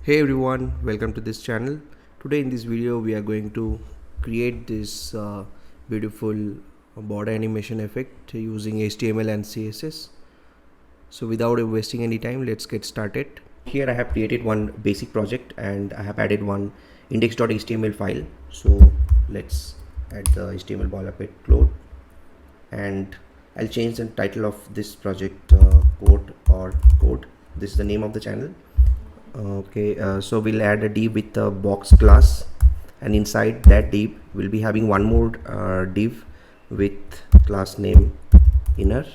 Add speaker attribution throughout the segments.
Speaker 1: Hey everyone, welcome to this channel. Today in this video we are going to create this beautiful border animation effect using HTML and CSS. So without wasting any time, let's get started. Here I have created one basic project and I have added one index.html file. So let's add the HTML boilerplate code and I'll change the title of this project code or code. This is the name of the channel. So we'll add a div with the box class, and inside that div we'll be having one more div with class name inner.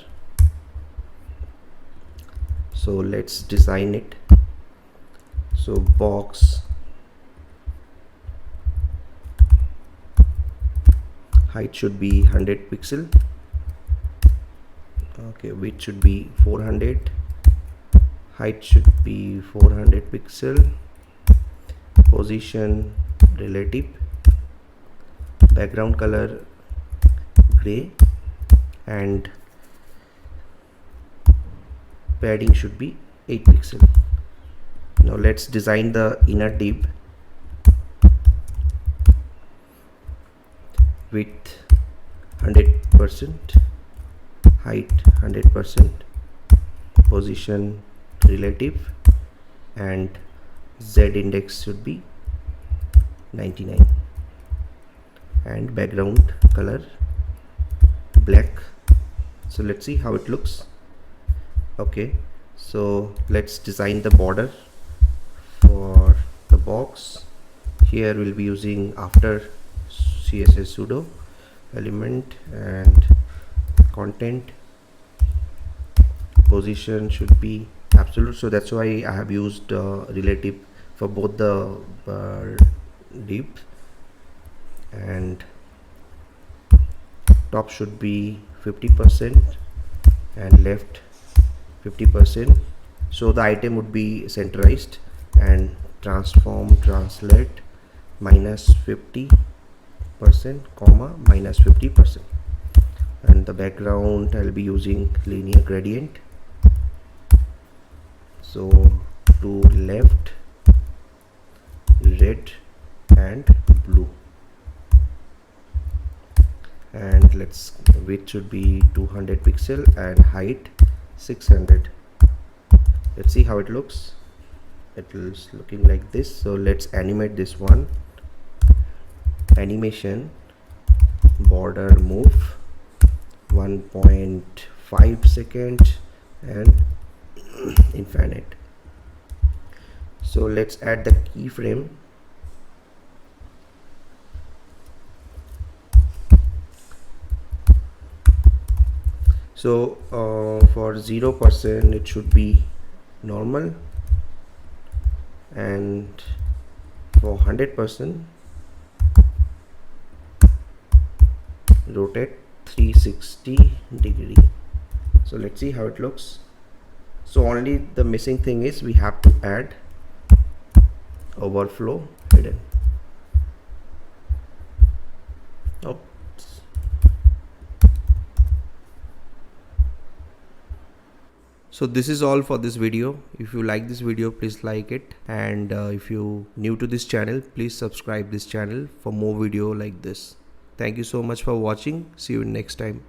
Speaker 1: So let's design it. So box height should be 100 pixel. Okay, width should be 400. Height should be 400 pixel. Position relative. Background color gray, and padding should be 8 pixel. Now let's design the inner div. Width 100%, height 100%, position relative, and Z index should be 99, and background color black. So let's see how it looks. Okay, so let's design the border for the box. Here we'll be using after CSS pseudo element and content. Position should be absolute, so that's why I have used relative for both the divs, and top should be 50% and left 50%, so the item would be centralized, and transform translate -50% comma -50%, and the background I'll be using linear gradient. So to left red and blue, and let's width should be 200 pixel and height 600. Let's see how it looks. It is looking like this. So let's animate this one. Animation border move 1.5 second and infinite. So let's add the keyframe. So for 0% it should be normal, and for 100% rotate 360 degree. So let's see how it looks. So only the missing thing is we have to add overflow hidden. Oops. So this is all for this video. If you like this video, please like it, and if you new to this channel, please subscribe this channel for more video like this. Thank you so much for watching. See you next time.